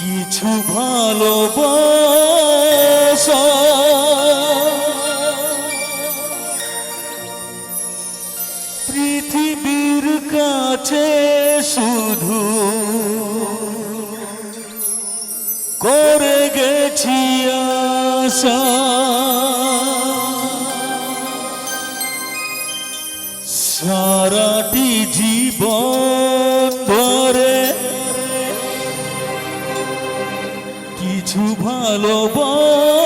কিছু ভালোবাসা পৃথিবীর কাছে শুধু করে গেছি আশা, সারাটি জীবন ধরে কিছু ভালোবাসা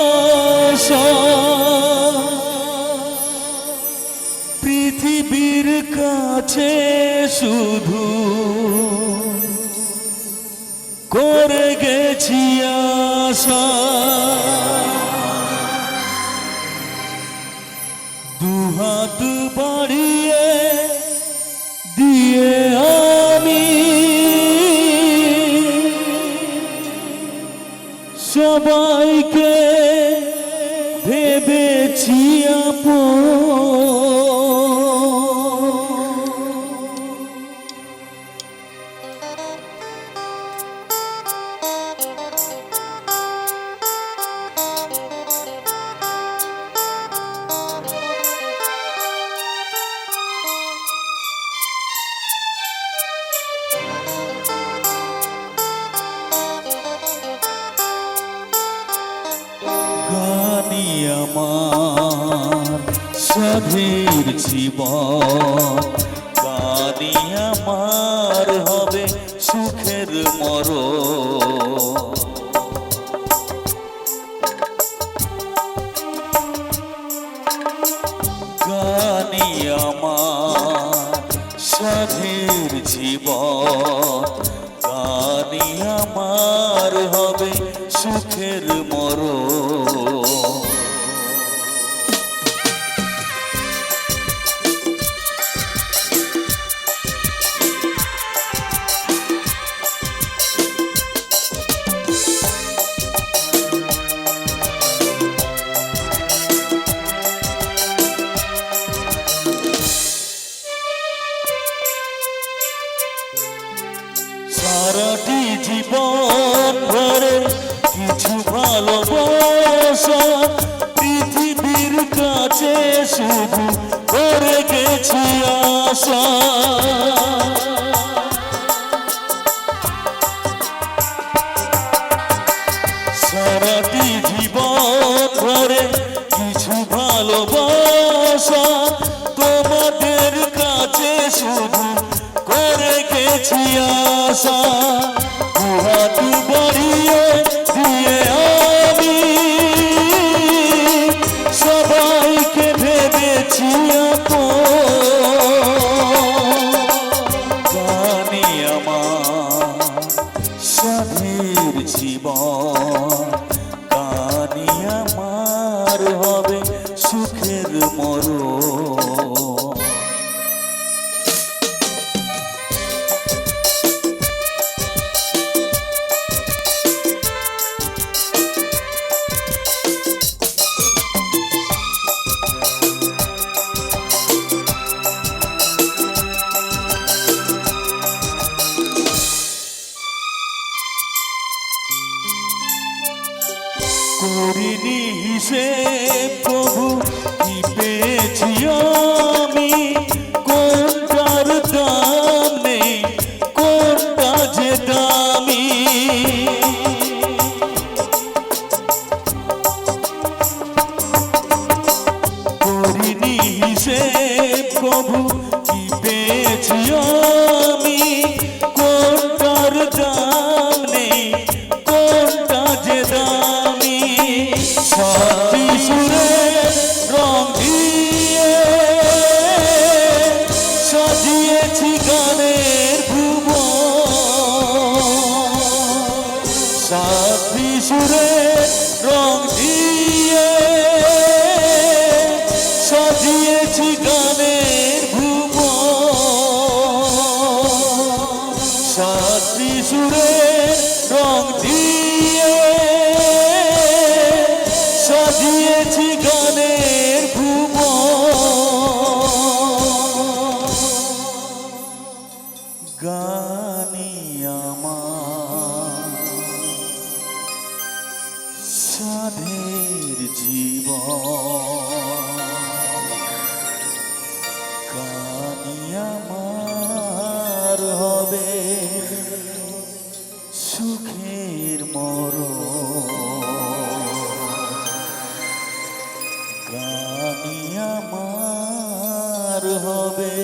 পৃথিবীর কাছে শুধু করে গেছি আশা। দুহাত বাড়িয়ে দিয়ে আমি সবাইকে ভেবেছি আপন, গানি আমার সাধের জীবন, গানি আমার হবে সুখের মরণ। গানি আমার সাধের জীবন, গানি আমার হবে সুখের মরণ। সারাটি জীবন ধরে কিছু ভালোবাসা পৃথিবীর কাছে শুধু করে গেছি আশা, সারাটি জীবন ধরে কিছু ভালোবাসা তোমাদের কাছে শুধু করে গেছি আশা। দুহাত বাড়িয়ে দিয়ে আমি সবাইকে ভেবেছি আপন, গানি আমার সাধের জীবন, গানি আমার হবে সুখের মরণ। করিনি হিসেব প্রভু কি পেয়েছি আমি, কোনটার দাম নেই কোনটা যে দামি। করিনি হিসেব প্রভু কি পেয়েছি আমি, কোনটার দাম নেই কোনটা যে দামি। সাথী সুরে রং দিয়ে সাজিয়েছি গানের ভুবন, সাথী সুরে রং দিয়ে সাজিয়েছি গানের ভুবন, সাথী সুরে রং দিয়ে সাজিয়েছি গানের ভুবন। গানি আমার সাধের জীবন গানি আমার হবে সুখের মরণ গানি আমার হবে